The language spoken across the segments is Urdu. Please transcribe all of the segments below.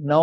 9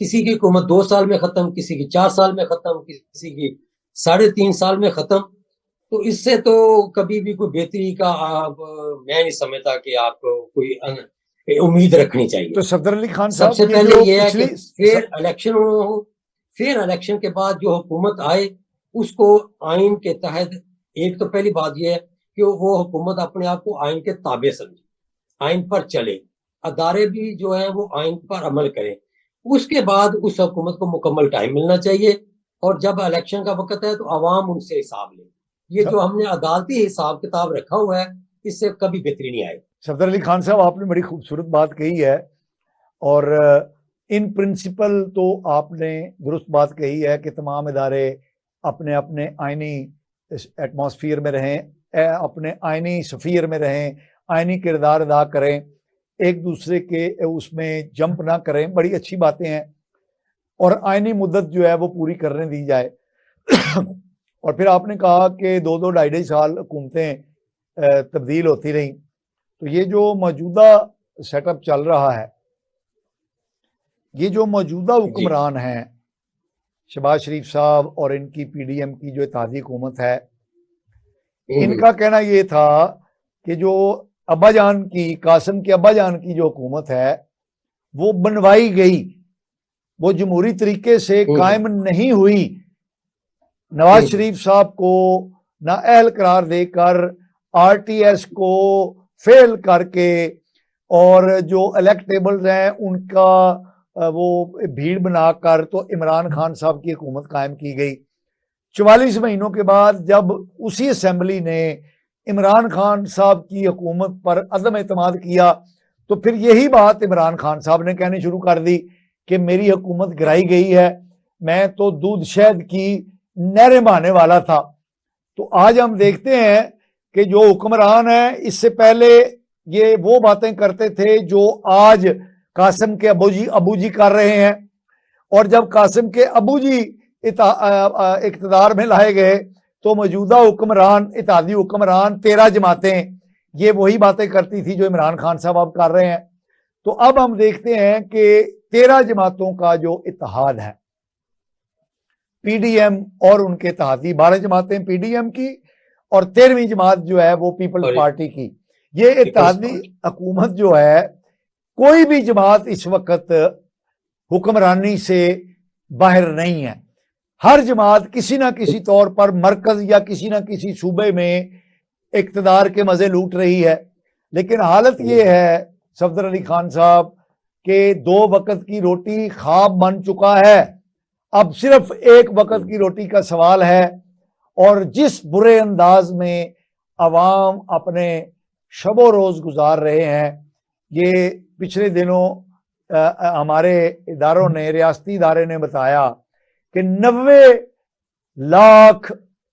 کسی کی حکومت 2 سال میں ختم، کسی کی 4 سال میں ختم، کسی کی 3.5 سال میں ختم. تو اس سے تو کبھی بھی کوئی بہتری کا میں نہیں سمجھتا کہ آپ کو کوئی امید رکھنی چاہیے. تو صفدر علی خان سب صاحب سے پہلے یہ ہے کہ پھر الیکشن کے بعد جو حکومت آئے اس کو آئین کے تحت، ایک تو پہلی بات یہ ہے کہ وہ حکومت اپنے آپ کو آئین کے تابع سمجھے، آئین پر چلے، ادارے بھی جو ہیں وہ آئین پر عمل کریں. اس کے بعد اس حکومت کو مکمل ٹائم ملنا چاہیے، اور جب الیکشن کا وقت ہے تو عوام ان سے حساب لے. یہ جو ہم نے عدالتی حساب کتاب رکھا ہوا ہے اس سے کبھی بہتری نہیں آئے. صفدر علی خان صاحب آپ نے بڑی خوبصورت بات کہی ہے، اور ان پرنسپل تو آپ نے درست بات کہی ہے کہ تمام ادارے اپنے اپنے آئینی ایٹماسفیئر میں رہیں، اپنے آئینی سفیر میں رہیں، آئینی کردار ادا کریں، ایک دوسرے کے اس میں جمپ نہ کریں. بڑی اچھی باتیں ہیں، اور آئینی مدت جو ہے وہ پوری کرنے دی جائے. اور پھر آپ نے کہا کہ 2 2.5 سال حکومتیں تبدیل ہوتی رہیں. تو یہ جو موجودہ سیٹ اپ چل رہا ہے، یہ جو موجودہ حکمران ہیں شہباز شریف صاحب اور ان کی پی ڈی ایم کی جو اتحادی حکومت ہے، ان کا کہنا یہ تھا کہ جو ابا جان کی، قاسم کے ابا جان کی جو حکومت ہے وہ بنوائی گئی، وہ جمہوری طریقے سے قائم نہیں ہوئی. نواز شریف صاحب کو نااہل قرار دے کر، آر ٹی ایس کو فیل کر کے، اور جو الیکٹیبلز ہیں ان کا وہ بھیڑ بنا کر تو عمران خان صاحب کی حکومت قائم کی گئی. 44 مہینوں کے بعد جب اسی اسمبلی نے عمران خان صاحب کی حکومت پر عدم اعتماد کیا تو پھر یہی بات عمران خان صاحب نے کہنی شروع کر دی کہ میری حکومت گرائی گئی ہے، میں تو دودھ شہد کی نہریں بہانے والا تھا. تو آج ہم دیکھتے ہیں کہ جو حکمران ہیں اس سے پہلے یہ وہ باتیں کرتے تھے جو آج قاسم کے ابو جی کر رہے ہیں، اور جب قاسم کے ابو جی اقتدار میں لائے گئے تو موجودہ حکمران، اتحادی حکمران 13 جماعتیں، یہ وہی باتیں کرتی تھی جو عمران خان صاحب اب کر رہے ہیں. تو اب ہم دیکھتے ہیں کہ 13 جماعتوں کا جو اتحاد ہے، پی ڈی ایم اور ان کے اتحادی 12 جماعتیں پی ڈی ایم کی اور 13ویں جماعت جو ہے وہ پیپلز پارٹی کی، یہ اتحادی حکومت جو ہے، کوئی بھی جماعت اس وقت حکمرانی سے باہر نہیں ہے. ہر جماعت کسی نہ کسی طور پر مرکز یا کسی نہ کسی صوبے میں اقتدار کے مزے لوٹ رہی ہے. لیکن حالت یہ ہے صفدر علی خان صاحب کہ 2 وقت کی روٹی خواب بن چکا ہے، اب صرف 1 وقت کی روٹی کا سوال ہے. اور جس برے انداز میں عوام اپنے شب و روز گزار رہے ہیں، یہ پچھلے دنوں ہمارے اداروں نے، ریاستی ادارے نے بتایا کہ 90 لاکھ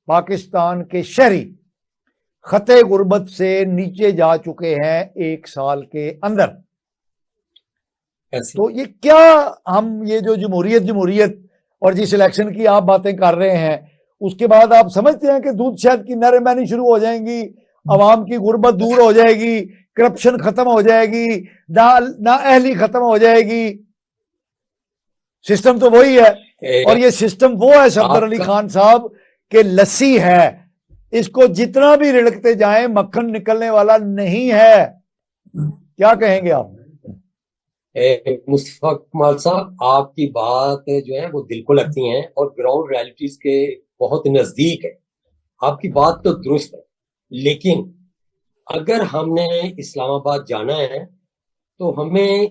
پاکستان کے شہری خطے غربت سے نیچے جا چکے ہیں 1 سال کے اندر. تو یہ کیا، ہم یہ جو جمہوریت اور جس الیکشن کی آپ باتیں کر رہے ہیں، اس کے بعد آپ سمجھتے ہیں کہ دودھ شہد کی نہریں بہنی شروع ہو جائیں گی، عوام کی غربت دور ہو جائے گی، کرپشن ختم ہو جائے گی، نااہلی ختم ہو جائے گی؟ سسٹم تو وہی ہے، اور یہ سسٹم وہ ہے صفدر علی خان صاحب کہ لسی ہے، اس کو جتنا بھی رڑکتے جائیں مکھن نکلنے والا نہیں ہے. کیا کہیں گے آپ؟ مصطفیٰ کمال صاحب، آپ کی بات جو ہے وہ دل کو لگتی ہیں اور گراؤنڈ ریالٹیز کے بہت نزدیک ہے. آپ کی بات تو درست ہے، لیکن اگر ہم نے اسلام آباد جانا ہے تو ہمیں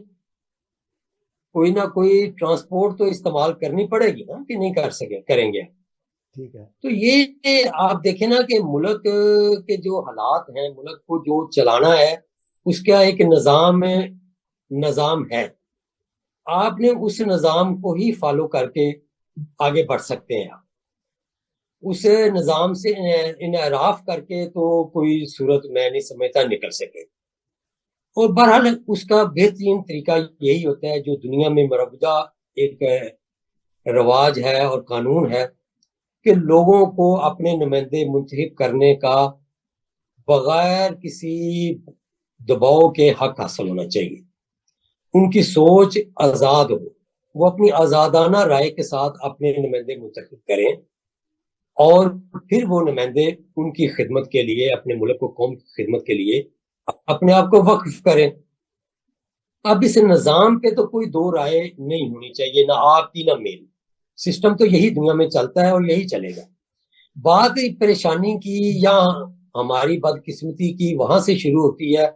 کوئی نہ کوئی ٹرانسپورٹ تو استعمال کرنی پڑے گی نا، کہ نہیں کریں گے. ٹھیک ہے. تو یہ آپ دیکھیں نا کہ ملک کے جو حالات ہیں، ملک کو جو چلانا ہے اس کا ایک نظام ہے. آپ نے اس نظام کو ہی فالو کر کے آگے بڑھ سکتے ہیں. اس نظام سے انحراف کر کے تو کوئی صورت میں نہیں سمجھتا نکل سکے. اور بہرحال اس کا بہترین طریقہ یہی ہوتا ہے جو دنیا میں مروجہ ایک رواج ہے اور قانون ہے کہ لوگوں کو اپنے نمائندے منتخب کرنے کا بغیر کسی دباؤ کے حق حاصل ہونا چاہیے. ان کی سوچ آزاد ہو، وہ اپنی آزادانہ رائے کے ساتھ اپنے نمائندے منتخب کریں اور پھر وہ نمائندے ان کی خدمت کے لیے، اپنے ملک و قوم کی خدمت کے لیے اپنے آپ کو وقف کریں۔ اب اس نظام پہ تو کوئی دو رائے نہیں ہونی چاہیے، نہ آپ کی نہ میری۔ سسٹم تو یہی دنیا میں چلتا ہے اور یہی چلے گا۔ بات پریشانی کی یا ہماری بدقسمتی کی وہاں سے شروع ہوتی ہے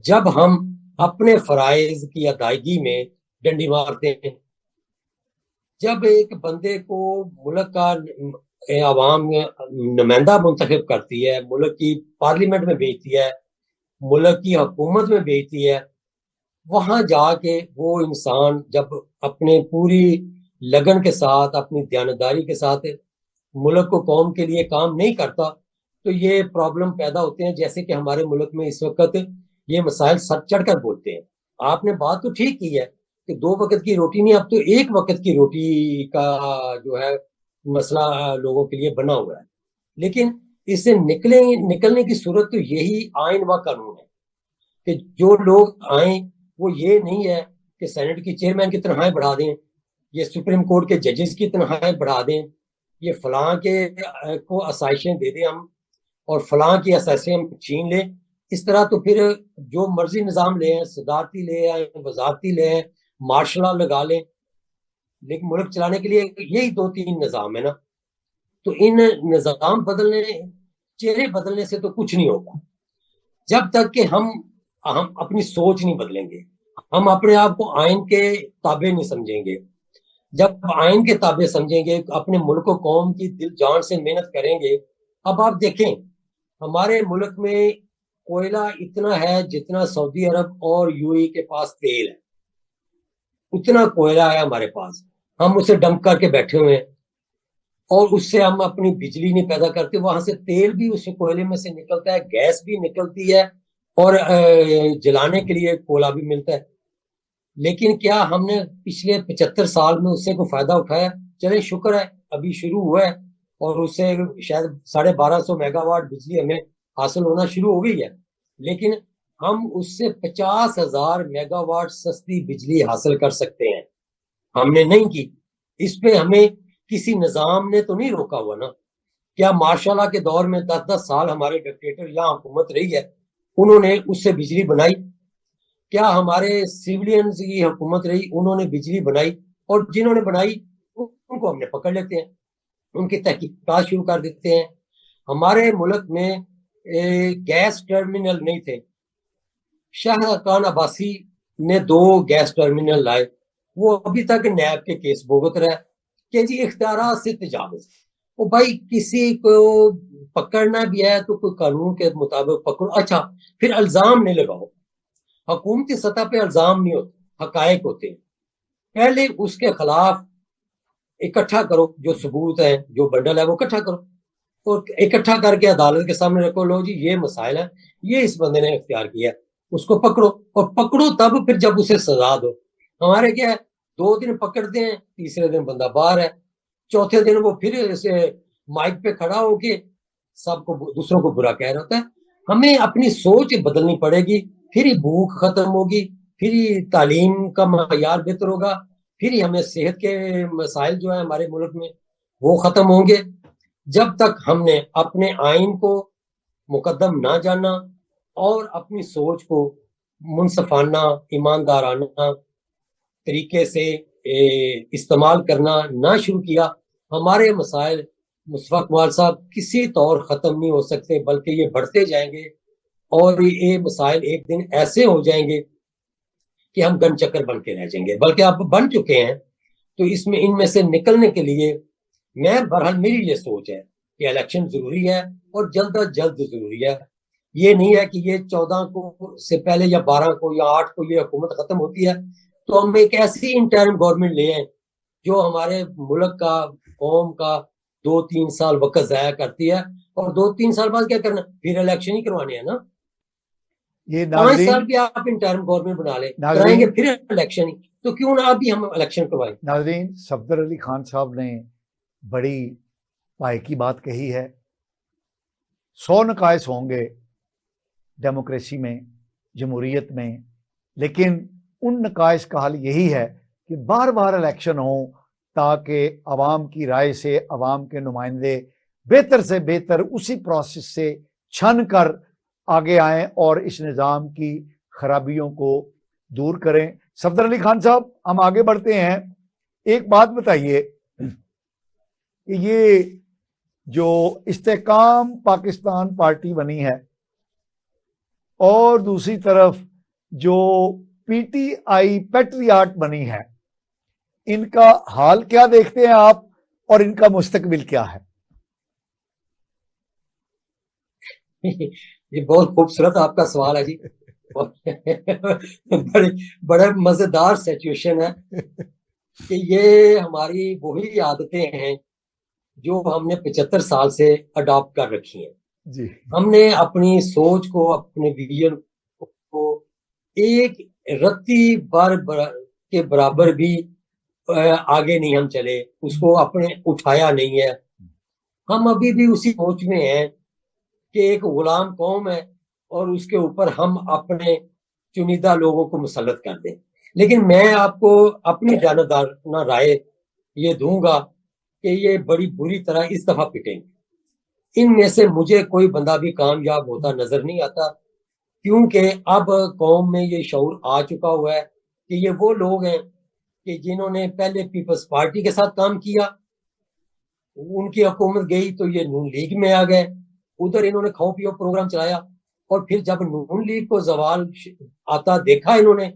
جب ہم اپنے فرائض کی ادائیگی میں ڈنڈی مارتے ہیں۔ جب ایک بندے کو ملک کا عوام نمائندہ منتخب کرتی ہے، ملک کی پارلیمنٹ میں بھیجتی ہے، ملک کی حکومت میں بھیجتی ہے، وہاں جا کے وہ انسان جب اپنے پوری لگن کے ساتھ، اپنی دیانتداری کے ساتھ ملک کو قوم کے لیے کام نہیں کرتا تو یہ پرابلم پیدا ہوتے ہیں۔ جیسے کہ ہمارے ملک میں اس وقت یہ مسائل سر چڑھ کر بولتے ہیں۔ آپ نے بات تو ٹھیک کی ہے کہ 2 وقت کی روٹی نہیں، اب تو 1 وقت کی روٹی کا جو ہے مسئلہ لوگوں کے لیے بنا ہوا ہے، لیکن اس سے نکلنے کی صورت تو یہی آئین و قانون ہے کہ جو لوگ آئیں وہ یہ نہیں ہے کہ سینٹ کی چیئرمین کی تنخواہیں بڑھا دیں، یہ سپریم کورٹ کے ججز کی تنخواہیں بڑھا دیں، یہ فلاں کے کو آسائشیں دے دیں ہم اور فلاں کی آسائشیں ہم چھین لیں۔ اس طرح تو پھر جو مرضی نظام لے ہیں، صدارتی لے آئیں، وزارتی لے آئیں، مارشل لا لگا لیں، لیکن ملک چلانے کے لیے یہی 2-3 نظام ہے نا۔ تو ان نظام بدلنے، چہرے بدلنے سے تو کچھ نہیں ہوگا جب تک کہ ہم اپنی سوچ نہیں بدلیں گے، ہم اپنے آپ کو آئین کے تابع نہیں سمجھیں گے۔ جب آئین کے تابع سمجھیں گے، اپنے ملک و قوم کی دل جان سے محنت کریں گے۔ اب آپ دیکھیں ہمارے ملک میں کوئلہ اتنا ہے جتنا سعودی عرب اور یو اے کے پاس تیل ہے، اتنا کوئلہ ہے ہمارے پاس، ہم اسے ڈمپ کر کے بیٹھے ہوئے ہیں اور اس سے ہم اپنی بجلی نہیں پیدا کرتے۔ وہاں سے تیل بھی اس کوئلے میں سے نکلتا ہے، گیس بھی نکلتی ہے اور جلانے کے لیے کوئلہ بھی ملتا ہے، لیکن کیا ہم نے پچھلے 75 سال میں اس سے کوئی فائدہ اٹھایا؟ چلیں شکر ہے ابھی شروع ہوا ہے اور اس سے شاید 1250 میگا واٹ بجلی ہمیں حاصل ہونا شروع ہو گئی ہے، لیکن ہم اس سے 50,000 میگا واٹ سستی بجلی حاصل کر سکتے ہیں، ہم نے نہیں کی۔ اس پہ ہمیں کسی نظام نے تو نہیں روکا ہوا نا۔ کیا مارشل لا کے دور میں 10 سال ہمارے ڈکٹیٹر یہاں حکومت رہی ہے، انہوں نے اس سے بجلی بنائی؟ کیا ہمارے سیولینز کی حکومت رہی، انہوں نے بجلی بنائی؟ اور جنہوں نے بنائی ان کو ہم نے پکڑ لیتے ہیں، ان کی تحقیقات شروع کر دیتے ہیں۔ ہمارے ملک میں گیس ٹرمینل نہیں تھے، شاہ خان عباسی نے 2 گیس ٹرمینل لائے، وہ ابھی تک نیب کے کیس بھگت رہا ہے کہ جی اختیارات سے تجاوز۔ وہ بھائی کسی کو پکڑنا بھی ہے تو کوئی قانون کے مطابق پکڑو، اچھا پھر الزام نہیں لگاؤ، حکومتی سطح پہ الزام نہیں ہوتے، حقائق ہوتے ہیں، پہلے اس کے خلاف اکٹھا کرو، جو ثبوت ہے، جو بنڈل ہے وہ اکٹھا کرو اور اکٹھا کر کے عدالت کے سامنے رکھو، لو جی یہ مسائل ہے، یہ اس بندے نے اختیار کیا، اس کو پکڑو، اور پکڑو تب پھر جب اسے سزا دو۔ ہمارے کیا ہے، 2 دن پکڑتے ہیں، تیسرے دن بندہ باہر ہے، چوتھے دن وہ پھر اسے مائک پہ کھڑا ہو کے سب کو دوسروں کو برا کہہ رہا ہوتا ہے۔ ہمیں اپنی سوچ بدلنی پڑے گی، پھر ہی بھوک ختم ہوگی، پھر ہی تعلیم کا معیار بہتر ہوگا، پھر ہی ہمیں صحت کے مسائل جو ہیں ہمارے ملک میں وہ ختم ہوں گے۔ جب تک ہم نے اپنے آئین کو مقدم نہ جانا اور اپنی سوچ کو منصفانہ، ایماندارانہ طریقے سے استعمال کرنا نہ شروع کیا، ہمارے مسائل مصطفیٰ کمال صاحب کسی طور ختم نہیں ہو سکتے، بلکہ یہ بڑھتے جائیں گے اور یہ مسائل ایک دن ایسے ہو جائیں گے کہ ہم گن چکر بن کے رہ جائیں گے، بلکہ آپ بن چکے ہیں۔ تو ان میں سے نکلنے کے لیے میں بہرحال میری یہ سوچ ہے کہ الیکشن ضروری ہے اور جلد از جلد ضروری ہے۔ یہ نہیں ہے کہ یہ 14 کو سے پہلے یا 12 کو یا 8 کو یہ حکومت ختم ہوتی ہے تو ہم ایک ایسی انٹرم گورنمنٹ لے آئیں جو ہمارے ملک کا، قوم کا 2-3 سال وقت ضائع کرتی ہے، اور 2-3 سال بعد کیا کرنا، پھر الیکشن ہی کروانے ہیں نا۔ یہ 5 سال بھی آپ انٹرم گورنمنٹ بنا لیں، کرائیں گے پھر الیکشن ہی، تو کیوں نہ ابھی ہم الیکشن کروائیں۔ ناظرین، صفدر علی خان صاحب نے بڑی پائے کی بات کہی ہے۔ 100 نقائص ہوں گے ڈیموکریسی میں، جمہوریت میں، لیکن ان نقائص کا حل یہی ہے کہ بار بار الیکشن ہوں تاکہ عوام کی رائے سے عوام کے نمائندے بہتر سے بہتر اسی پروسیس سے چھن کر آگے آئیں اور اس نظام کی خرابیوں کو دور کریں۔ صفدر علی خان صاحب، ہم آگے بڑھتے ہیں، ایک بات بتائیے کہ یہ جو استحکام پاکستان پارٹی بنی ہے اور دوسری طرف جو پی ٹی آئی پیٹریاٹ بنی ہے، ان کا حال کیا دیکھتے ہیں آپ اور ان کا مستقبل کیا ہے؟ یہ بہت خوبصورت آپ کا سوال ہے جی، بڑے مزیدار سچویشن ہے کہ یہ ہماری وہی عادتیں ہیں جو ہم نے 75 سال سے اڈاپٹ کر رکھی ہیں جی۔ ہم نے اپنی سوچ کو، اپنے ویژن کو ایک رتی بار کے برابر بھی آگے نہیں ہم چلے، اس کو اپنے اٹھایا نہیں ہے۔ ہم ابھی بھی اسی سوچ میں ہیں کہ ایک غلام قوم ہے اور اس کے اوپر ہم اپنے چنیدہ لوگوں کو مسلط کر دیں۔ لیکن میں آپ کو اپنی جانبدارانہ رائے یہ دوں گا کہ یہ بڑی بری طرح اس دفعہ پٹیں گے۔ ان میں سے مجھے کوئی بندہ بھی کامیاب ہوتا نظر نہیں آتا، کیونکہ اب قوم میں یہ شعور آ چکا ہوا ہے کہ یہ وہ لوگ ہیں کہ جنہوں نے پہلے پیپلز پارٹی کے ساتھ کام کیا، ان کی حکومت گئی تو یہ نون لیگ میں آ گئے، ادھر انہوں نے کھاؤ پیو پروگرام چلایا، اور پھر جب نون لیگ کو زوال آتا دیکھا انہوں نے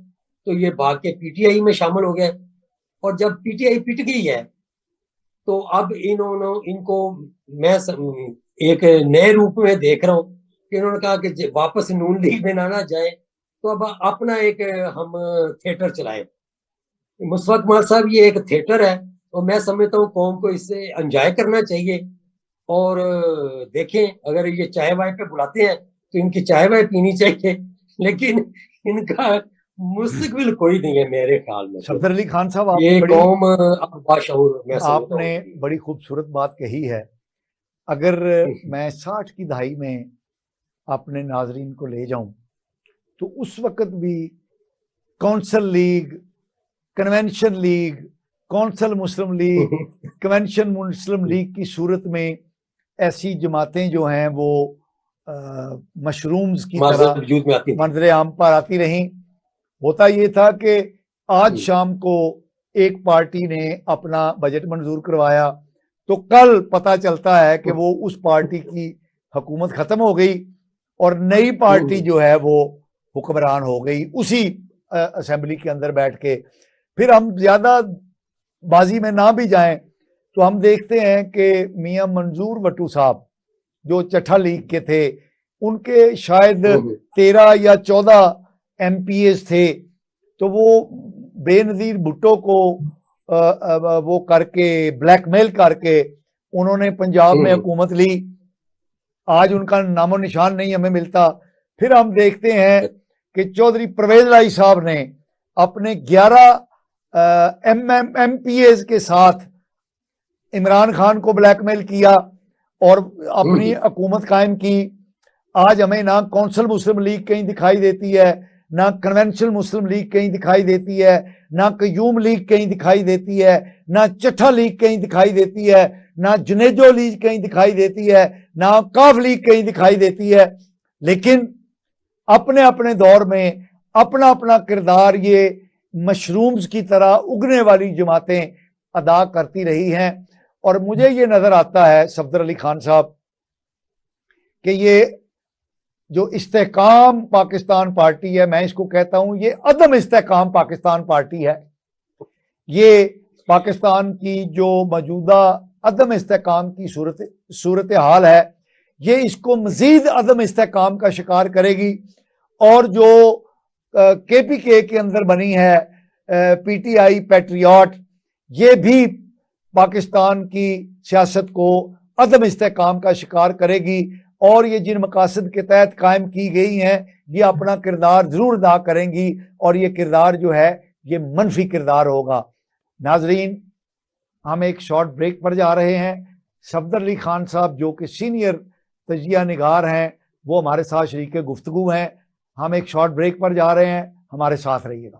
تو یہ بھاگ کے پی ٹی آئی میں شامل ہو گئے، اور جب پی ٹی آئی پٹ گئی ہے تو اب ان کو میں ایک نئے روپ میں دیکھ رہا ہوں کہ انہوں نے کہا کہ واپس نون لیگ میں نہ جائیں تو اب اپنا ایک ہم تھیٹر چلائیں۔ مصطفیٰ کمال صاحب، یہ ایک تھیٹر ہے اور میں سمجھتا ہوں قوم کو اس سے انجوائے کرنا چاہیے، اور دیکھیں اگر یہ چائے وائے پہ بلاتے ہیں تو ان کی چائے وائے پینی چاہیے، لیکن ان کا مستقبل کوئی نہیں ہے میرے خیال میں۔ صفدر علی خان صاحب، یہ قوم باشعور، آپ نے بڑی خوبصورت بات کہی ہے۔ اگر میں 60 کی دہائی میں اپنے ناظرین کو لے جاؤں تو اس وقت بھی council league, convention league, council Muslim league, convention Muslim league کی صورت میں ایسی جماعتیں جو ہیں وہ مشرومز کی طرح منظر عام پر آتی رہیں۔ ہوتا یہ تھا کہ آج شام کو ایک پارٹی نے اپنا بجٹ منظور کروایا تو کل پتہ چلتا ہے کہ وہ اس پارٹی کی حکومت ختم ہو گئی اور نئی پارٹی جو ہے وہ حکمران ہو گئی اسی اسمبلی کے اندر بیٹھ کے۔ پھر ہم زیادہ بازی میں نہ بھی جائیں تو ہم دیکھتے ہیں کہ میاں منظور وٹو صاحب جو چٹھا لیگ کے تھے، ان کے شاید 13 یا 14 ایم پی ایز تھے، تو وہ بے نظیر بھٹو کو وہ کر کے بلیک میل کر کے انہوں نے پنجاب میں حکومت لی۔ آج ان کا نام و نشان نہیں ہمیں ملتا۔ پھر ہم دیکھتے ہیں کہ چودھری پرویز لائی صاحب نے اپنے 11 ایم پی ایز کے ساتھ عمران خان کو بلیک میل کیا اور اپنی حکومت قائم کی۔ آج ہمیں نہ کونسل مسلم لیگ کہیں دکھائی دیتی ہے، نہ کنونشنل مسلم لیگ کہیں دکھائی دیتی ہے، نہ قیوم لیگ کہیں دکھائی دیتی ہے، نہ چٹھا لیگ کہیں دکھائی دیتی ہے، نہ جنیجو لیگ کہیں دکھائی دیتی ہے، نہ کاف لیگ کہیں دکھائی دیتی ہے۔ لیکن اپنے اپنے دور میں اپنا اپنا کردار یہ مشرومز کی طرح اگنے والی جماعتیں ادا کرتی رہی ہیں۔ اور مجھے یہ نظر آتا ہے صفدر علی خان صاحب کہ یہ جو استحکام پاکستان پارٹی ہے، میں اس کو کہتا ہوں یہ عدم استحکام پاکستان پارٹی ہے۔ یہ پاکستان کی جو موجودہ عدم استحکام کی صورتحال ہے، یہ اس کو مزید عدم استحکام کا شکار کرے گی، اور جو کے پی کے اندر بنی ہے پی ٹی آئی پیٹریاٹ، یہ بھی پاکستان کی سیاست کو عدم استحکام کا شکار کرے گی، اور یہ جن مقاصد کے تحت قائم کی گئی ہیں یہ اپنا کردار ضرور ادا کریں گی، اور یہ کردار جو ہے یہ منفی کردار ہوگا۔ ناظرین، ہم ایک شارٹ بریک پر جا رہے ہیں۔ صفدر علی خان صاحب جو کہ سینئر تجزیہ نگار ہیں وہ ہمارے ساتھ شریک گفتگو ہیں۔ ہم ایک شارٹ بریک پر جا رہے ہیں، ہمارے ساتھ رہیے گا۔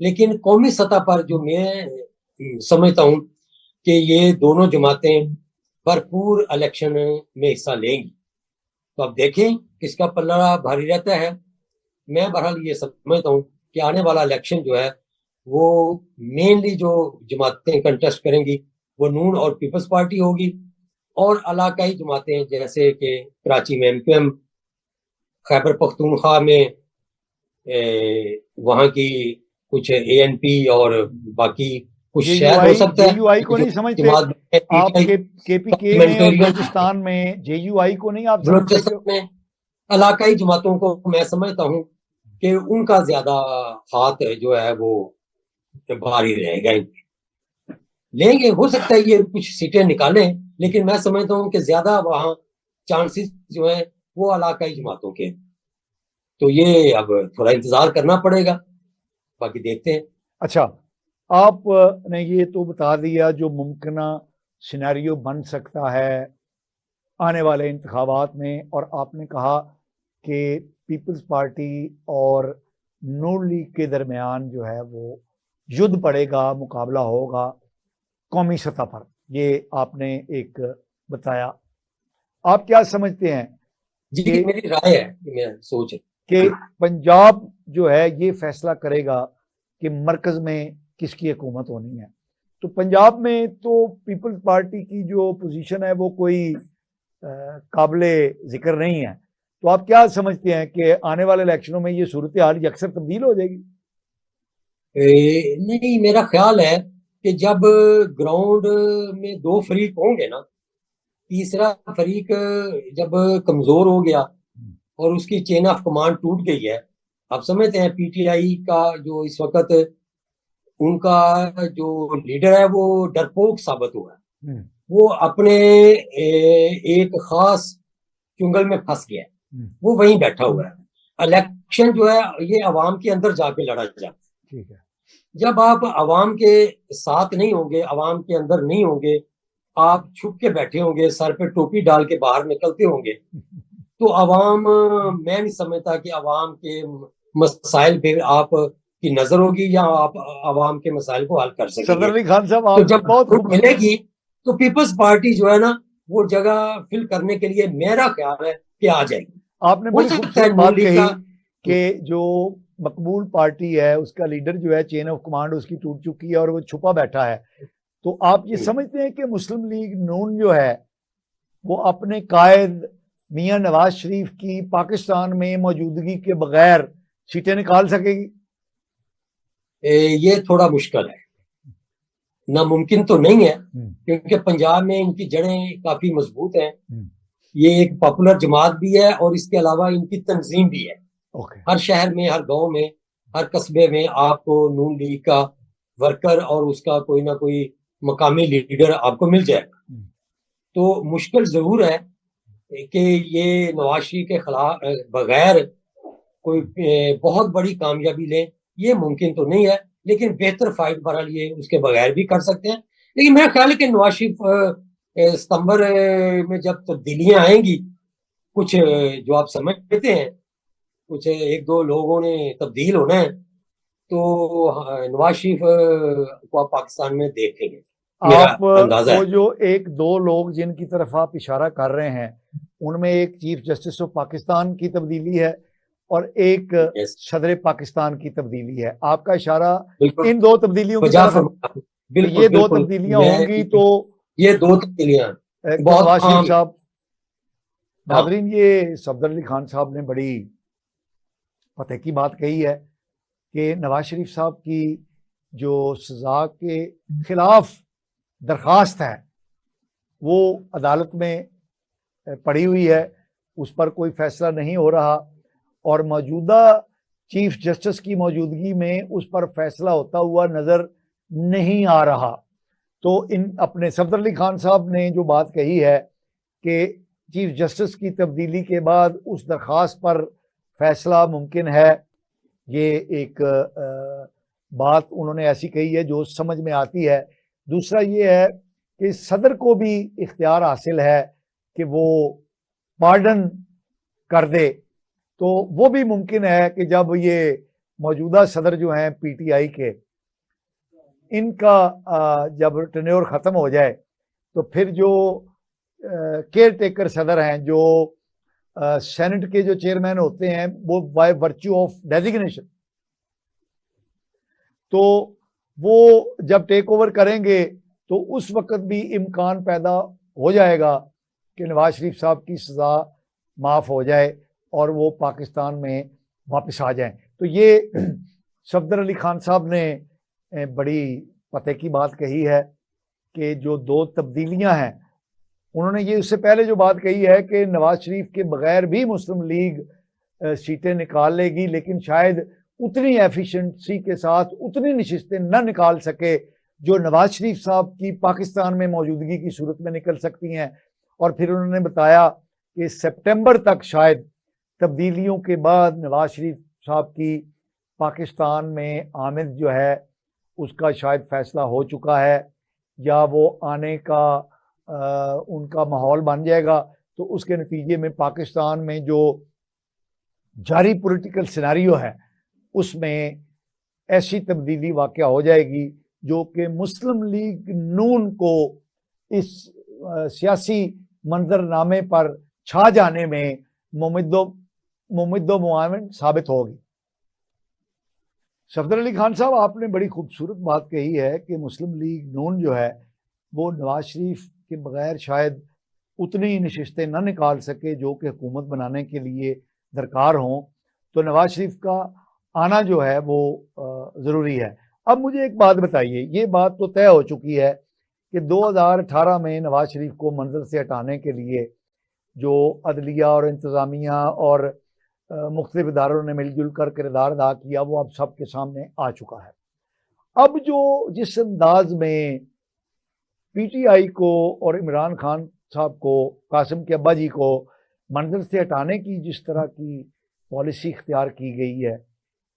لیکن قومی سطح پر جو میں سمجھتا ہوں کہ یہ دونوں جماعتیں بھرپور الیکشن میں حصہ لیں گی. تو اب دیکھیں کس کا پلڑا بھاری رہتا ہے. میں بہرحال یہ سمجھتا ہوں کہ آنے والا الیکشن جو ہے وہ مینلی جو جماعتیں کنٹیسٹ کریں گی وہ نون اور پیپلز پارٹی ہوگی، اور علاقائی جماعتیں جیسے کہ کراچی میں MQM، خیبر پختونخوا میں وہاں کی کچھ ANP اور باقی کچھ شہر ہو سکتا ہے. JUI کو نہیں سمجھتے آپ؟ KPK میں اور بلوچستان میں JUI کو نہیں آپ سمجھتے؟ بلوچستان میں علاقائی جماعتوں کو میں سمجھتا ہوں کہ ان کا زیادہ ہاتھ جو ہے وہ بھاری رہے گا. لیں گے، ہو سکتا ہے یہ کچھ سیٹیں نکالیں، لیکن میں سمجھتا ہوں کہ زیادہ وہاں چانسز جو ہیں وہ علاقائی جماعتوں کے. تو یہ اب تھوڑا انتظار کرنا پڑے گا، باقی دیکھتے ہیں. اچھا، آپ نے یہ تو بتا دیا جو ممکنہ سینیریو بن سکتا ہے آنے والے انتخابات میں، اور آپ نے کہا کہ پیپلز پارٹی اور نون لیگ کے درمیان جو ہے وہ ید پڑے گا، مقابلہ ہوگا قومی سطح پر. یہ آپ نے ایک بتایا. آپ کیا سمجھتے ہیں جی میری رائے ہے، میں سوچ ہے کہ پنجاب جو ہے یہ فیصلہ کرے گا کہ مرکز میں کس کی حکومت ہونی ہے؟ تو پنجاب میں تو پیپلز پارٹی کی جو پوزیشن ہے وہ کوئی قابل ذکر نہیں ہے. تو آپ کیا سمجھتے ہیں کہ آنے والے الیکشنوں میں یہ صورتحال یکسر تبدیل ہو جائے گی؟ نہیں، میرا خیال ہے کہ جب گراؤنڈ میں دو فریق ہوں گے نا، تیسرا فریق جب کمزور ہو گیا اور اس کی چین آف کمانڈ ٹوٹ گئی ہے. آپ سمجھتے ہیں PTI کا جو اس وقت ان کا جو لیڈر ہے وہ ڈرپوک ثابت ہوا ہے. وہ اپنے ایک خاص چنگل میں پھنس گیا ہے، وہ وہیں بیٹھا ہوا ہے. الیکشن جو ہے یہ عوام کے اندر جا کے لڑا جاتا ہے. جب آپ عوام کے ساتھ نہیں ہوں گے، عوام کے اندر نہیں ہوں گے، آپ چھپ کے بیٹھے ہوں گے، سر پہ ٹوپی ڈال کے باہر نکلتے ہوں گے، تو عوام، میں نہیں سمجھتا کہ عوام کے مسائل پہ آپ کی نظر ہوگی یا آپ عوام کے مسائل کو حل کر سکیں صدر گے. علی خان صاحب، تو جب بہت ملے گی تو پیپلز پارٹی جو ہے نا وہ جگہ فل کرنے کے لیے میرا خیال ہے کہ آ جائے گی. آپ نے بڑی خوبصورت بات کہی کہ جو مقبول پارٹی ہے اس کا لیڈر جو ہے چین آف کمانڈ اس کی ٹوٹ چکی ہے اور وہ چھپا بیٹھا ہے. تو آپ یہ سمجھتے ہیں کہ مسلم لیگ نون جو ہے وہ اپنے قائد میاں نواز شریف کی پاکستان میں موجودگی کے بغیر سیٹیں نکال سکے گی؟ یہ تھوڑا مشکل ہے، ناممکن تو نہیں ہے، کیونکہ پنجاب میں ان کی جڑیں کافی مضبوط ہیں. یہ ایک پاپولر جماعت بھی ہے اور اس کے علاوہ ان کی تنظیم بھی ہے. ہر شہر میں، ہر گاؤں میں، ہر قصبے میں آپ کو نون لیگ کا ورکر اور اس کا کوئی نہ کوئی مقامی لیڈر آپ کو مل جائے گا. تو مشکل ضرور ہے کہ یہ نواز شریف کے خلاف بغیر کوئی بہت بڑی کامیابی لیں، یہ ممکن تو نہیں ہے، لیکن بہتر فائٹ بہرحال یہ اس کے بغیر بھی کر سکتے ہیں. لیکن میرا خیال ہے کہ نواز شریف ستمبر میں جب تبدیلیاں آئیں گی، کچھ جو آپ سمجھتے ہیں کچھ ایک دو لوگوں نے تبدیل ہونا ہے، تو نواز شریف کو آپ پاکستان میں دیکھیں گے. آپ وہ جو ایک دو لوگ جن کی طرف آپ اشارہ کر رہے ہیں ان میں ایک چیف جسٹس آف پاکستان کی تبدیلی ہے اور ایک صدر پاکستان کی تبدیلی ہے. آپ کا اشارہ ان دو تبدیلیوں کی طرف ہے. یہ دو تبدیلیاں ہوں گی تو یہ دو تبدیلیاں نواز شریف صاحب. ناظرین، یہ صفدر علی خان صاحب نے بڑی پتہ کی بات کہی ہے کہ نواز شریف صاحب کی جو سزا کے خلاف درخواست ہے وہ عدالت میں پڑی ہوئی ہے، اس پر کوئی فیصلہ نہیں ہو رہا، اور موجودہ چیف جسٹس کی موجودگی میں اس پر فیصلہ ہوتا ہوا نظر نہیں آ رہا. تو اپنے صفدر علی خان صاحب نے جو بات کہی ہے کہ چیف جسٹس کی تبدیلی کے بعد اس درخواست پر فیصلہ ممکن ہے، یہ ایک بات انہوں نے ایسی کہی ہے جو سمجھ میں آتی ہے. دوسرا یہ ہے کہ صدر کو بھی اختیار حاصل ہے کہ وہ پارڈن کر دے، تو وہ بھی ممکن ہے کہ جب یہ موجودہ صدر جو ہیں پی ٹی آئی کے، ان کا جب ٹینیور ختم ہو جائے تو پھر جو کیئر ٹیکر صدر ہیں، جو سینٹ کے جو چیئرمین ہوتے ہیں، وہ بائی ورچو آف ڈیزیگنیشن، تو وہ جب ٹیک اوور کریں گے تو اس وقت بھی امکان پیدا ہو جائے گا کہ نواز شریف صاحب کی سزا معاف ہو جائے اور وہ پاکستان میں واپس آ جائیں۔ تو یہ صفدر علی خان صاحب نے بڑی پتے کی بات کہی ہے کہ جو 2 تبدیلیاں ہیں، انہوں نے یہ اس سے پہلے جو بات کہی ہے کہ نواز شریف کے بغیر بھی مسلم لیگ سیٹیں نکال لے گی، لیکن شاید اتنی ایفیشنسی کے ساتھ اتنی نشستیں نہ نکال سکے جو نواز شریف صاحب کی پاکستان میں موجودگی کی صورت میں نکل سکتی ہیں۔ اور پھر انہوں نے بتایا کہ سپٹمبر تک شاید تبدیلیوں کے بعد نواز شریف صاحب کی پاکستان میں آمد جو ہے اس کا شاید فیصلہ ہو چکا ہے، یا وہ آنے کا ان کا ماحول بن جائے گا، تو اس کے نتیجے میں پاکستان میں جو جاری پولیٹیکل سیناریو ہے اس میں ایسی تبدیلی واقع ہو جائے گی جو کہ مسلم لیگ نون کو اس سیاسی منظر نامے پر چھا جانے میں ممد و معاون ثابت ہوگی۔ صفدر علی خان صاحب، آپ نے بڑی خوبصورت بات کہی ہے کہ مسلم لیگ نون جو ہے وہ نواز شریف کے بغیر شاید اتنی نشستیں نہ نکال سکے جو کہ حکومت بنانے کے لیے درکار ہوں، تو نواز شریف کا آنا جو ہے وہ ضروری ہے۔ اب مجھے ایک بات بتائیے، یہ بات تو طے ہو چکی ہے کہ 2018 میں نواز شریف کو منزل سے ہٹانے کے لیے جو عدلیہ اور انتظامیہ اور مختلف اداروں نے مل جل کر کردار ادا کیا وہ اب سب کے سامنے آ چکا ہے۔ اب جو جس انداز میں پی ٹی آئی کو اور عمران خان صاحب کو، قاسم کے ابا جی کو منزل سے ہٹانے کی جس طرح کی پالیسی اختیار کی گئی ہے،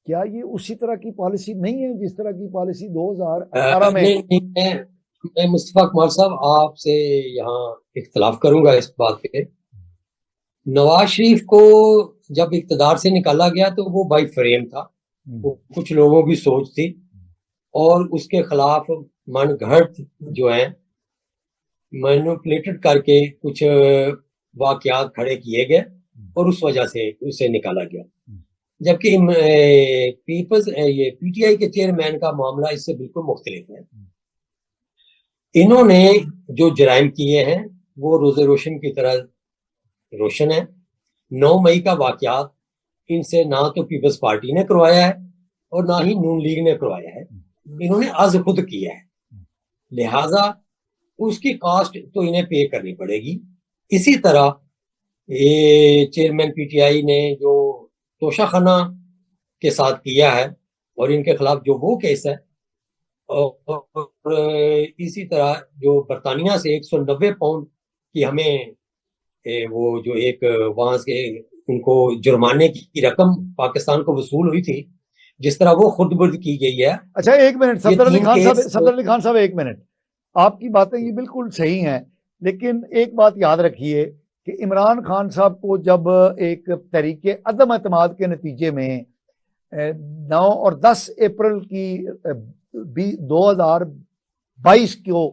کیا یہ اسی طرح کی پالیسی نہیں ہے جس طرح کی پالیسی 2018 میں؟ میں مصطفیٰ کمال صاحب آپ سے یہاں اختلاف کروں گا اس بات پہ۔ نواز شریف کو جب اقتدار سے نکالا گیا تو وہ بائی فریم تھا، وہ کچھ لوگوں کی سوچ تھی اور اس کے خلاف من گھڑت جو ہیں مینوپولیٹڈ کر کے کچھ واقعات کھڑے کیے گئے اور اس وجہ سے اسے نکالا گیا۔ جبکہ یہ پی ٹی آئی کے چیئرمین کا معاملہ اس سے بالکل مختلف ہے۔ انہوں نے جو جرائم کیے ہیں وہ روز روشن کی طرح روشن ہے۔ 9 مئی کا واقعات ان سے نہ تو پیپلز پارٹی نے کروایا ہے اور نہ ہی نون لیگ نے کروایا ہے، انہوں نے از خود کیا ہے، لہذا اس کی کاسٹ تو انہیں پے کرنی پڑے گی۔ اسی طرح یہ چیئرمین پی ٹی آئی نے جو توشہ خانہ کے ساتھ کیا ہے اور ان کے خلاف جو وہ کیس ہے، اور اسی طرح جو برطانیہ سے 190 پاؤنڈ کی ہمیں وہ جو ایک وہاں سے ان کو جرمانے کی رقم پاکستان کو وصول ہوئی تھی، جس طرح وہ خود برد کی گئی ہے۔ اچھا ایک منٹ صفدر علی خان صاحب ایک منٹ، آپ کی باتیں یہ بالکل صحیح ہیں، لیکن ایک بات یاد رکھیے کہ عمران خان صاحب کو جب ایک تحریک عدم اعتماد کے نتیجے میں 9 اور 10 اپریل کی 2022 کو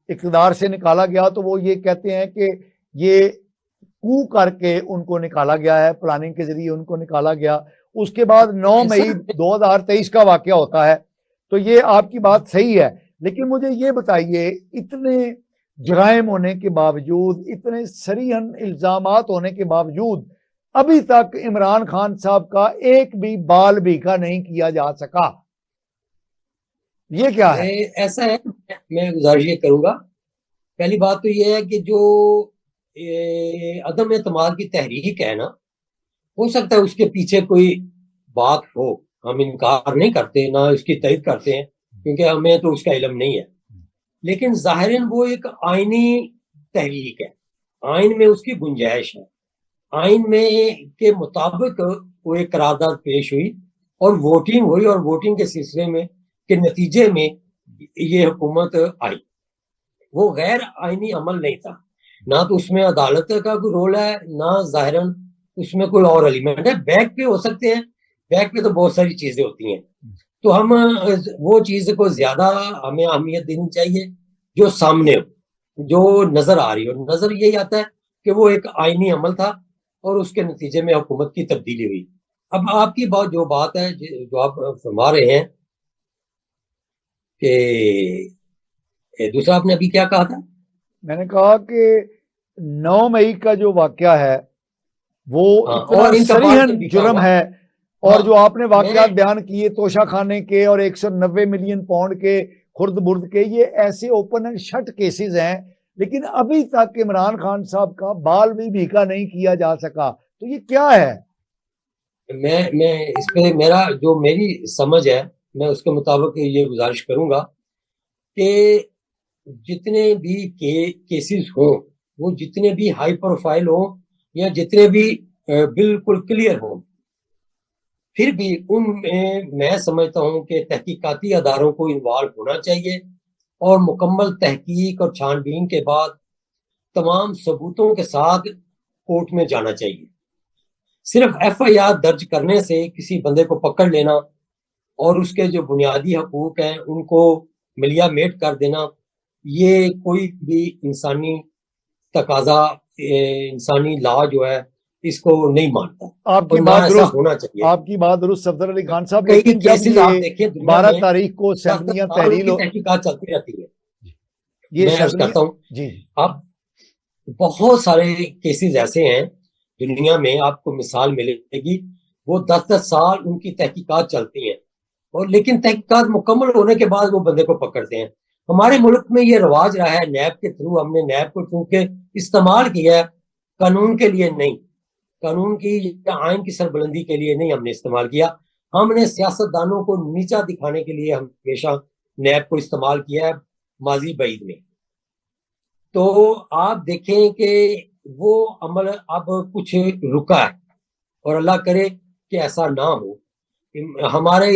اقتدار سے نکالا گیا تو وہ یہ کہتے ہیں کہ یہ کو کر کے ان کو نکالا گیا ہے، پلاننگ کے ذریعے ان کو نکالا گیا۔ اس کے بعد 9 مئی 2023 کا واقعہ ہوتا ہے، تو یہ آپ کی بات صحیح ہے، لیکن مجھے یہ بتائیے اتنے جرائم ہونے کے باوجود، اتنے صریحاً الزامات ہونے کے باوجود ابھی تک عمران خان صاحب کا ایک بھی بال بھیگا نہیں کیا جا سکا، یہ کیا ہے؟ ایسا ہے، میں گزارش یہ کروں گا، پہلی بات تو یہ ہے کہ جو عدم اعتماد کی تحریک ہے نا، ہو سکتا ہے اس کے پیچھے کوئی بات ہو، ہم انکار نہیں کرتے نہ اس کی تائید کرتے ہیں کیونکہ ہمیں تو اس کا علم نہیں ہے، لیکن ظاہراً وہ ایک آئینی تحریک ہے، آئین میں اس کی گنجائش ہے، آئین میں کے مطابق وہ ایک قرارداد پیش ہوئی اور ووٹنگ ہوئی، اور ووٹنگ کے سلسلے میں کے نتیجے میں یہ حکومت آئی۔ وہ غیر آئینی عمل نہیں تھا، نہ تو اس میں عدالت کا کوئی رول ہے، نہ ظاہراً اس میں کوئی اور ایلیمنٹ ہے۔ بیک پہ ہو سکتے ہیں بیک پہ تو بہت ساری چیزیں ہوتی ہیں. تو ہم وہ چیز کو زیادہ ہمیں اہمیت دینی چاہیے جو سامنے ہو, جو نظر آ رہی ہو. نظر یہی آتا ہے کہ وہ ایک آئینی عمل تھا اور اس کے نتیجے میں حکومت کی تبدیلی ہوئی. اب آپ کی بات ہے جو آپ فرما رہے ہیں کہ دوسرا آپ نے ابھی کیا کہا تھا؟ میں نے کہا کہ 9 مئی کا جو واقعہ ہے وہ اتنا صریحاً جرم ہے, اور جو آپ نے واقعات بیان کیے توشہ خانے کے اور 190 ملین پاؤنڈ کے خرد برد کے, یہ ایسے اوپن اینڈ شٹ کیسز ہیں, لیکن ابھی تک عمران خان صاحب کا بال بھی بھیکا نہیں کیا جا سکا. تو یہ کیا ہے؟ میں اس پہ میری سمجھ ہے, میں اس کے مطابق یہ گزارش کروں گا کہ جتنے بھی کیسز ہوں, وہ جتنے بھی ہائی پروفائل ہوں یا جتنے بھی بالکل کلیئر ہوں, پھر بھی ان میں سمجھتا ہوں کہ تحقیقاتی اداروں کو انوالو ہونا چاہیے اور مکمل تحقیق اور چھان بین کے بعد تمام ثبوتوں کے ساتھ کورٹ میں جانا چاہیے. صرف ایف آئی آر درج کرنے سے کسی بندے کو پکڑ لینا اور اس کے جو بنیادی حقوق ہیں ان کو ملیا میٹ کر دینا, یہ کوئی بھی انسانی تقاضا, انسانی لا جو ہے اس کو نہیں مانتا. آپ کی بات درست ہونا چاہیے, آپ کی بات درست صفدر علی خان صاحب. لیکن جب یہ 12 تاریخ کو اسمبلیاں تحلیل تحقیقات چلتی رہتی ہے, یہ میں عرض کرتا ہوں جی اب بہت سارے کیسز ایسے ہیں دنیا میں, آپ کو مثال ملے گی, وہ 10 سال ان کی تحقیقات چلتی ہیں, اور لیکن تحقیقات مکمل ہونے کے بعد وہ بندے کو پکڑتے ہیں. ہمارے ملک میں یہ رواج رہا ہے, نیب کے تھرو ہم نے نیب کو چونکہ استعمال کیا ہے, قانون کے لیے نہیں, قانون کی یا آئین کی سربلندی کے لیے نہیں ہم نے استعمال کیا. ہم نے سیاست دانوں کو نیچا دکھانے کے لیے ہمیشہ نیب کو استعمال کیا ہے ماضی بعید میں. تو آپ دیکھیں کہ وہ عمل اب کچھ رکا ہے, اور اللہ کرے کہ ایسا نہ ہو. ہمارے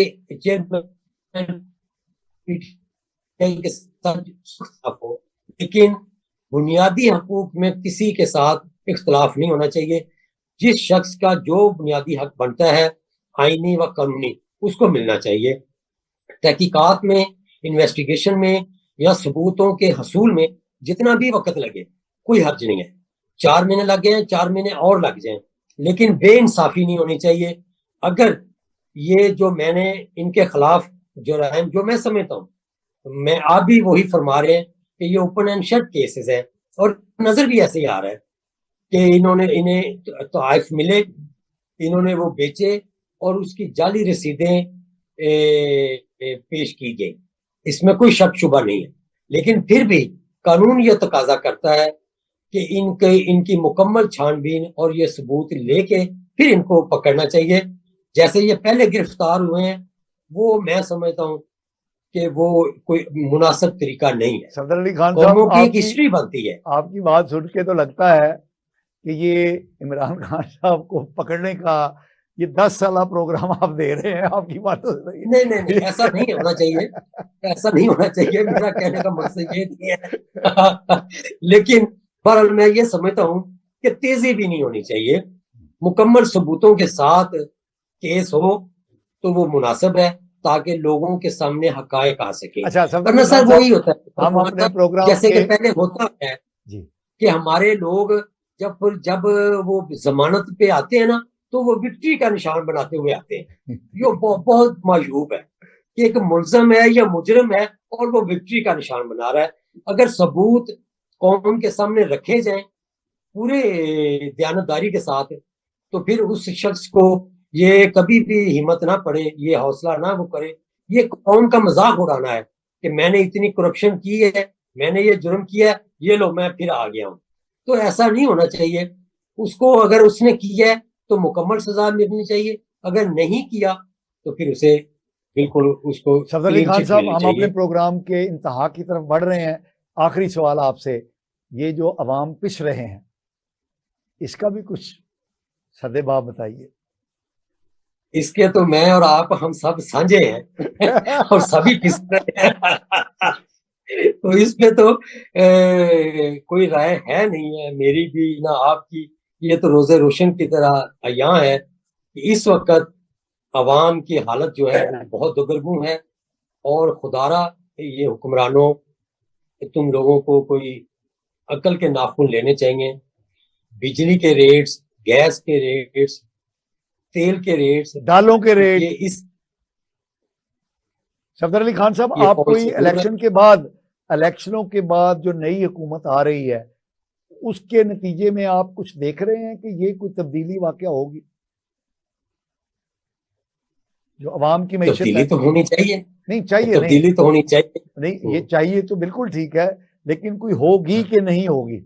لیکن بنیادی حقوق میں کسی کے ساتھ اختلاف نہیں ہونا چاہیے. جس شخص کا جو بنیادی حق بنتا ہے آئینی و قانونی, اس کو ملنا چاہیے. تحقیقات میں, انویسٹیگیشن میں یا ثبوتوں کے حصول میں جتنا بھی وقت لگے کوئی حرج نہیں ہے. 4 مہینے لگ گئے ہیں, 4 مہینے اور لگ جائیں, لیکن بے انصافی نہیں ہونی چاہیے. اگر یہ جو میں نے ان کے خلاف جرائم جو میں سمجھتا ہوں, میں آپ بھی وہی فرما رہے ہیں کہ یہ اوپن اینڈ شٹ کیسز ہیں, اور نظر بھی ایسے ہی آ رہا ہے کہ انہیں تحائف ملے, انہوں نے وہ بیچے اور اس کی جعلی رسیدیں پیش کی گئی, اس میں کوئی شک شبہ نہیں ہے. لیکن پھر بھی قانون یہ تقاضا کرتا ہے کہ ان کی مکمل چھان بین اور یہ ثبوت لے کے پھر ان کو پکڑنا چاہیے. جیسے یہ پہلے گرفتار ہوئے ہیں, وہ میں سمجھتا ہوں کہ وہ کوئی مناسب طریقہ نہیں ہے. صفدر علی خان صاحب, ایک ہسٹری بنتی ہے. آپ کی بات سن کے تو لگتا ہے کہ یہ عمران خان صاحب کو پکڑنے کا یہ 10 سالہ پروگرام آپ دے رہے ہیں. آپ کی بات تو نہیں, ایسا نہیں ہونا چاہیے, ایسا نہیں ہونا چاہیے. میرا کہنے کا مقصد یہ نہیں ہے. لیکن بہرحال میں یہ سمجھتا ہوں کہ تیزی بھی نہیں ہونی چاہیے. مکمل ثبوتوں کے ساتھ کیس ہو تو وہ مناسب ہے, تاکہ لوگوں کے سامنے حقائق آ سکے. اچھا ورنہ سر وہی ہوتا ہے ہم اپنے پروگرام جیسے کہ پہلے ہوتا ہے کہ ہمارے لوگ جب وہ ضمانت پہ آتے ہیں نا, تو وہ وکٹری کا نشان بناتے ہوئے آتے ہیں. یہ بہت معیوب ہے کہ ایک ملزم ہے یا مجرم ہے اور وہ وکٹری کا نشان بنا رہا ہے. اگر ثبوت قوم کے سامنے رکھے جائیں پورے دیانتداری کے ساتھ, تو پھر اس شخص کو یہ کبھی بھی ہمت نہ پڑے, یہ حوصلہ نہ وہ کرے, یہ قوم کا مذاق اڑانا ہے کہ میں نے اتنی کرپشن کی ہے, میں نے یہ جرم کیا ہے, یہ لو میں پھر آ گیا ہوں. تو ایسا نہیں ہونا چاہیے. اس کو اگر اس نے کیا ہے تو مکمل سزا ملنی چاہیے, اگر نہیں کیا تو پھر اسے بالکل اس کو. صفدر علی خان صاحب, ہم اپنے پروگرام کے انتہا کی طرف بڑھ رہے ہیں. آخری سوال آپ سے, یہ جو عوام پس رہے ہیں اس کا بھی کچھ سدے باب بتائیے. اس کے تو میں اور آپ ہم سب سانجھے ہیں اور سبھی پس رہے ہیں. تو اس پہ تو کوئی رائے ہے نہیں ہے, میری بھی نہ آپ کی. یہ تو روزے روشن کی طرح عیاں ہے کہ اس وقت عوام کی حالت جو ہے بہت دگرگوں ہے، اور خدارا یہ حکمرانوں تم لوگوں کو کوئی عقل کے ناخن لینے چاہیے. بجلی کے ریٹس، گیس کے ریٹس، تیل کے ریٹس، دالوں کے ریٹ. یہ اس صفدر علی خان صاحب، یہ آپ کون کوئی سی الیکشنوں کے بعد جو نئی حکومت آ رہی ہے اس کے نتیجے میں آپ کچھ دیکھ رہے ہیں کہ یہ کوئی تبدیلی واقع ہوگی جو عوام کی معیشت تبدیلی تو ہونی چاہیے. نہیں چاہیے، تبدیلی تو ہونی چاہیے. نہیں یہ چاہیے تو بالکل ٹھیک ہے، لیکن کوئی ہوگی کہ نہیں ہوگی؟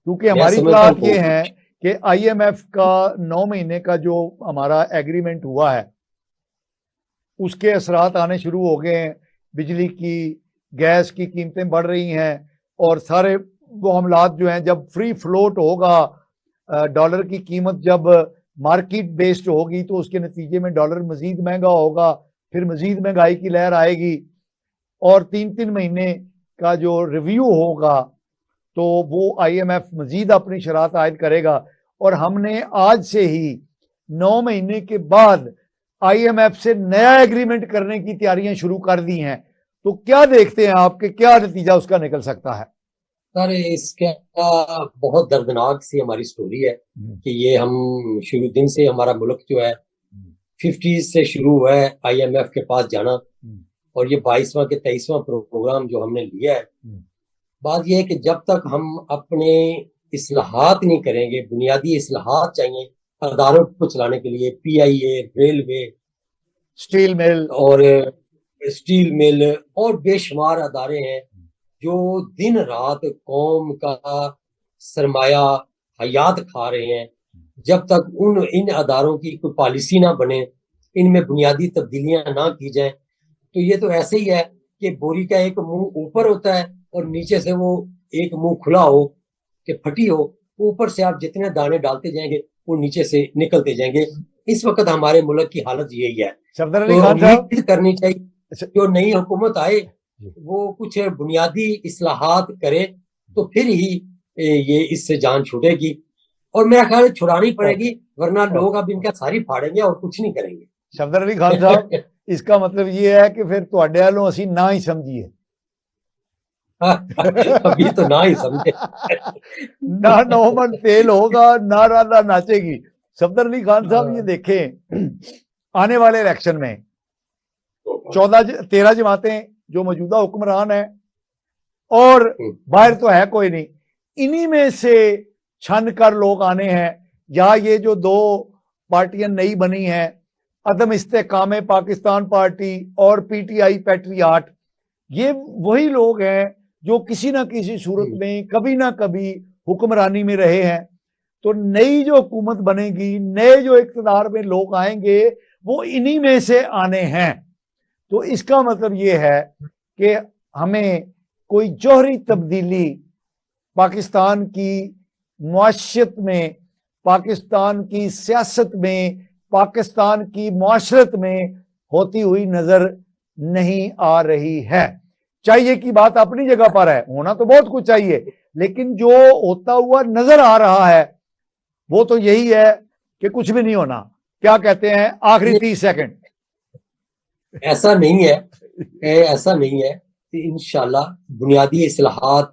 کیونکہ ہماری سمجھتا اطلاعات ہوں یہ ہیں کہ آئی ایم ایف کا 9 مہینے کا جو ہمارا ایگریمنٹ ہوا ہے اس کے اثرات آنے شروع ہو گئے ہیں. بجلی کی، گیس کی قیمتیں بڑھ رہی ہیں، اور سارے وہ معاملات جو ہیں جب فری فلوٹ ہوگا، ڈالر کی قیمت جب مارکیٹ بیسڈ ہوگی تو اس کے نتیجے میں ڈالر مزید مہنگا ہوگا، پھر مزید مہنگائی کی لہر آئے گی، اور 3 مہینے کا جو ریویو ہوگا تو وہ آئی ایم ایف مزید اپنی شرائط عائد کرے گا. اور ہم نے آج سے ہی 9 مہینے کے بعد آئی ایم ایف سے نیا ایگریمنٹ کرنے کی تیاریاں شروع کر دی ہیں. تو کیا دیکھتے ہیں آپ کہ کیا نتیجہ اس کا نکل سکتا ہے؟ سر اس کا بہت دردناک سی ہماری سٹوری ہے کہ یہ ہم شروع دن سے ہمارا ملک جو ہے 50s سے شروع ہوا ہے آئی ایم ایف کے پاس جانا، اور یہ 22واں کے 23واں پروگرام جو ہم نے لیا ہے. بات یہ ہے کہ جب تک ہم اپنے اصلاحات نہیں کریں گے، بنیادی اصلاحات چاہیے اداروں کو چلانے کے لیے، پی آئی اے، ریلوے، اسٹیل مل اور بے شمار ادارے ہیں جو دن رات قوم کا سرمایہ حیات کھا رہے ہیں. جب تک ان اداروں کی کوئی پالیسی نہ بنے، ان میں بنیادی تبدیلیاں نہ کی جائیں، تو یہ تو ایسے ہی ہے کہ بوری کا ایک منہ اوپر ہوتا ہے اور نیچے سے وہ ایک منہ کھلا ہو کہ پھٹی ہو. اوپر سے آپ جتنے دانے ڈالتے جائیں گے وہ نیچے سے نکلتے جائیں گے. اس وقت ہمارے ملک کی حالت یہی ہے. صفدر علی خان صاحب، امید کرنی چاہیے جو نئی حکومت آئے وہ کچھ بنیادی اصلاحات کرے تو پھر ہی یہ اس سے جان چھوٹے گی، اور میرا خیال ہے چھڑانی پڑے گی، ورنہ لوگ اب ان کا ساری پھاڑیں گے اور کچھ نہیں کریں گے. صفدر علی خان صاحب، اس کا مطلب یہ ہے کہ پھر تواڈے والوں اسی نہ ہی سمجھیے. ابھی تو نہ ہی سمجھے. نہ 9 من تیل ہوگا، نہ رادا ناچے گی. صفدر علی خان صاحب، یہ دیکھیں آنے والے الیکشن میں 13 جماعتیں جو موجودہ حکمران ہیں، اور باہر تو ہے کوئی نہیں، انہی میں سے چھن کر لوگ آنے ہیں. یا یہ جو 2 پارٹیاں نئی بنی ہیں، عدم استحکام پاکستان پارٹی اور پی ٹی آئی پیٹریاٹ، یہ وہی لوگ ہیں جو کسی نہ کسی صورت میں کبھی نہ کبھی حکمرانی میں رہے ہیں. تو نئی جو حکومت بنے گی، نئے جو اقتدار میں لوگ آئیں گے، وہ انہی میں سے آنے ہیں. تو اس کا مطلب یہ ہے کہ ہمیں کوئی جوہری تبدیلی پاکستان کی معاشرت میں، پاکستان کی سیاست میں، پاکستان کی معاشرت میں ہوتی ہوئی نظر نہیں آ رہی ہے. چاہیے کی بات اپنی جگہ پر ہے، ہونا تو بہت کچھ چاہیے، لیکن جو ہوتا ہوا نظر آ رہا ہے وہ تو یہی ہے کہ کچھ بھی نہیں ہونا. کیا کہتے ہیں آخری 30 سیکنڈ؟ ایسا نہیں ہے کہ انشاءاللہ بنیادی اصلاحات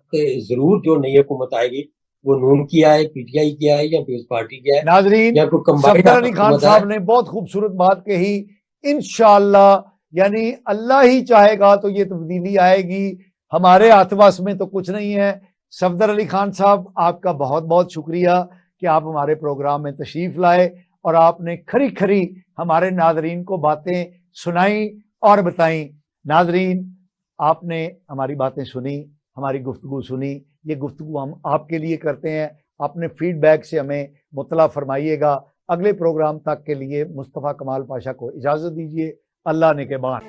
ضرور جو نئی حکومت آئے گی وہ نون کی آئے، پی ٹی آئی کی آئے یا پیپلز پارٹی کی آئے. ناظرین، صفدر علی خان صاحب نے بہت خوبصورت بات کہی. انشاءاللہ، یعنی اللہ ہی چاہے گا تو یہ تبدیلی آئے گی. ہمارے ہاتھ واس میں تو کچھ نہیں ہے. صفدر علی خان صاحب، آپ کا بہت بہت شکریہ کہ آپ ہمارے پروگرام میں تشریف لائے اور آپ نے کھری کھری ہمارے ناظرین کو باتیں سنائیں اور بتائیں. ناظرین، آپ نے ہماری باتیں سنی، ہماری گفتگو سنی. یہ گفتگو ہم آپ کے لیے کرتے ہیں. اپنے فیڈ بیک سے ہمیں مطلع فرمائیے گا. اگلے پروگرام تک کے لیے مصطفیٰ کمال پاشا کو اجازت دیجیے. اللہ نگہبان.